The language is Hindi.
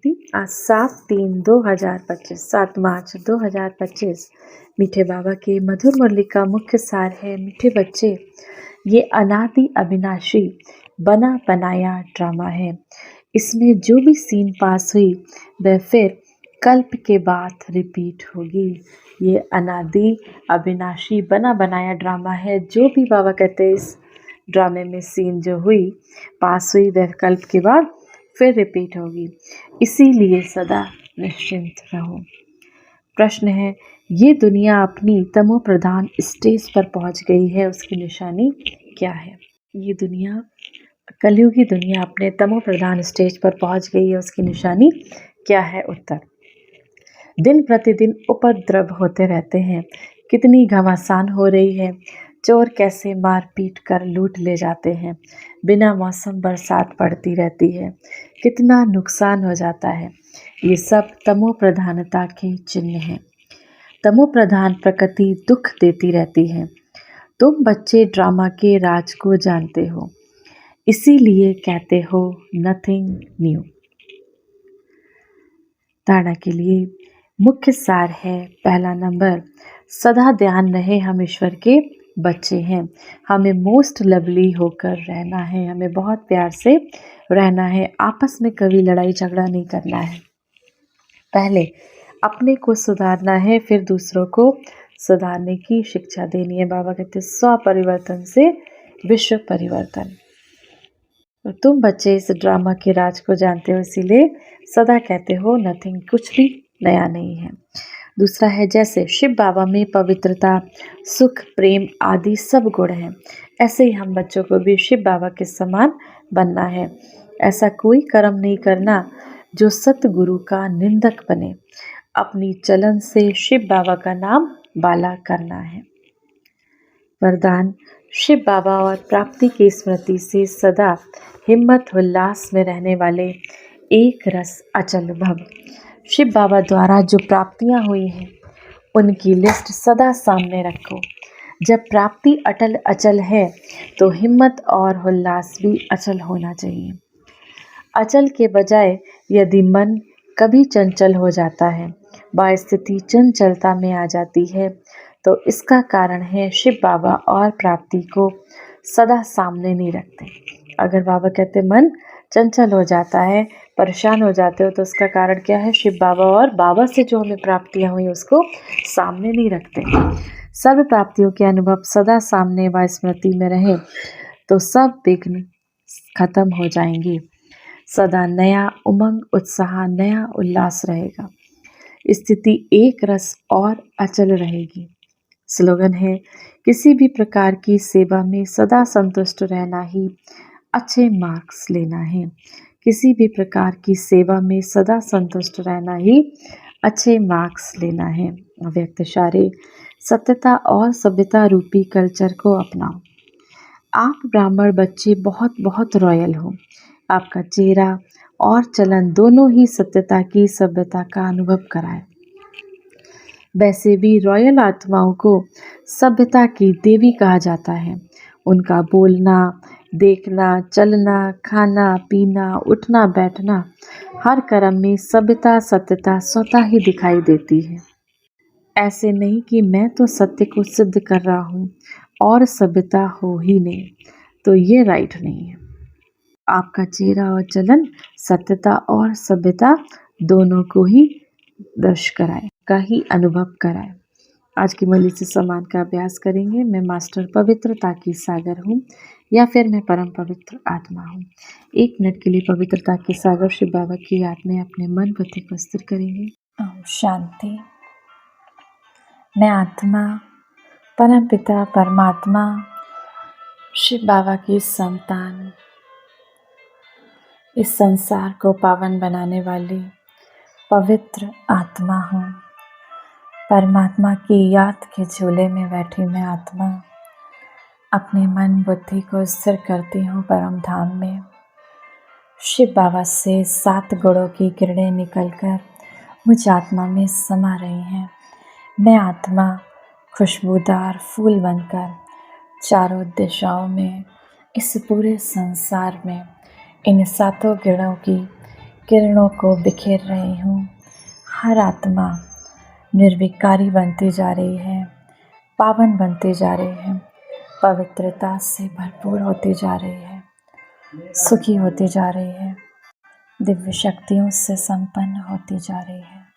शांति। आज 7 मार्च 2025। मीठे बाबा के मधुर मुरली का मुख्य सार है, मीठे बच्चे, ये अनादि अविनाशी बना बनाया ड्रामा है। इसमें जो भी सीन पास हुई वह फिर कल्प के बाद रिपीट होगी। ये अनादि अविनाशी बना बनाया ड्रामा है। जो भी बाबा कहते हैं इस ड्रामे में सीन जो हुई पास हुई वह कल्प के बाद फिर रिपीट होगी, इसीलिए सदा निश्चिंत रहो। प्रश्न है, ये दुनिया अपनी तमो प्रधान स्टेज पर पहुंच गई है, उसकी निशानी क्या है? ये दुनिया, कलयुगी दुनिया अपने तमो प्रधान स्टेज पर पहुंच गई है, उसकी निशानी क्या है? उत्तर, दिन प्रतिदिन उपद्रव होते रहते हैं। कितनी घमासान हो रही है, चोर कैसे मार पीट कर लूट ले जाते हैं। बिना मौसम बरसात पड़ती रहती है, कितना नुकसान हो जाता है। ये सब तमो प्रधानता के चिन्ह हैं। तमो प्रधान प्रकृति दुख देती रहती है। तुम बच्चे ड्रामा के राज को जानते हो, इसीलिए कहते हो नथिंग न्यू। धारणा के लिए मुख्य सार है, पहला नंबर, सदा ध्यान रहे हम ईश्वर के बच्चे हैं। हमें मोस्ट लवली होकर रहना है, हमें बहुत प्यार से रहना है, आपस में कभी लड़ाई झगड़ा नहीं करना है। पहले अपने को सुधारना है, फिर दूसरों को सुधारने की शिक्षा देनी है। बाबा कहते स्व परिवर्तन से विश्व परिवर्तन। तो तुम बच्चे इस ड्रामा के राज को जानते हो, इसीलिए सदा कहते हो नथिंग, कुछ भी नया नहीं है। दूसरा है, जैसे शिव बाबा में पवित्रता, सुख, प्रेम आदि सब गुण हैं, ऐसे ही हम बच्चों को भी शिव बाबा के समान बनना है। ऐसा कोई कर्म नहीं करना जो सतगुरु का निंदक बने। अपनी चलन से शिव बाबा का नाम बाला करना है। वरदान, शिव बाबा और प्राप्ति की स्मृति से सदा हिम्मत उल्लास में रहने वाले एक रस अचल भव। शिव बाबा द्वारा जो प्राप्तियां हुई हैं उनकी लिस्ट सदा सामने रखो। जब प्राप्ति अटल अचल है तो हिम्मत और उल्लास भी अचल होना चाहिए। अचल के बजाय यदि मन कभी चंचल हो जाता है, वह स्थिति चंचलता में आ जाती है, तो इसका कारण है शिव बाबा और प्राप्ति को सदा सामने नहीं रखते। अगर बाबा कहते मन चंचल हो जाता है, परेशान हो जाते हो, तो उसका कारण क्या है? शिव बाबा और बाबा से जो हमें प्राप्तियां हुई उसको सामने नहीं रखते। सर्व प्राप्तियों के अनुभव सदा सामने व स्मृति में रहे तो सब विघ्न खत्म हो जाएंगे। सदा नया उमंग, उत्साह, नया उल्लास रहेगा। स्थिति एक रस और अचल रहेगी। स्लोगन है, किसी भी प्रकार की सेवा में सदा संतुष्ट रहना ही अच्छे मार्क्स लेना है। किसी भी प्रकार की सेवा में सदा संतुष्ट रहना ही अच्छे मार्क्स लेना है। अव्यक्त इशारे, सत्यता और सभ्यता रूपी कल्चर को अपनाओ। आप ब्राह्मण बच्चे बहुत बहुत रॉयल हो। आपका चेहरा और चलन दोनों ही सत्यता की, सभ्यता का अनुभव कराए। वैसे भी रॉयल आत्माओं को सभ्यता की देवी कहा जाता है। उनका बोलना, देखना, चलना, खाना पीना, उठना बैठना, हर कर्म में सभ्यता सत्यता स्वतः ही दिखाई देती है। ऐसे नहीं कि मैं तो सत्य को सिद्ध कर रहा हूँ और सभ्यता हो ही नहीं, तो ये राइट नहीं है। आपका चेहरा और चलन सत्यता और सभ्यता दोनों को ही दर्श कराए, का ही अनुभव कराए। आज की मुरली से सम्मान का अभ्यास करेंगे। मैं मास्टर पवित्रता की सागर हूँ या फिर मैं परम पवित्र आत्मा हूँ। 1 मिनट के लिए पवित्रता के सागर शिव बाबा की याद में अपने मन बुद्धि को स्थिर करेंगे। ओम शांति। मैं आत्मा, परम पिता परमात्मा शिव बाबा की संतान, इस संसार को पावन बनाने वाली पवित्र आत्मा हूँ। परमात्मा की याद के झूले में बैठी मैं आत्मा अपने मन बुद्धि को स्थिर करती हूँ परम धाम में। शिव बाबा से 7 गुणों की किरणें निकलकर मुझ आत्मा में समा रही हैं। मैं आत्मा खुशबूदार फूल बनकर चारों दिशाओं में, इस पूरे संसार में इन 7 गुणों की किरणों को बिखेर रही हूँ। हर आत्मा निर्विकारी बनती जा रही है, पावन बनती जा रही है, पवित्रता से भरपूर होती जा रही है, सुखी होती जा रही है, दिव्य शक्तियों से संपन्न होती जा रही है।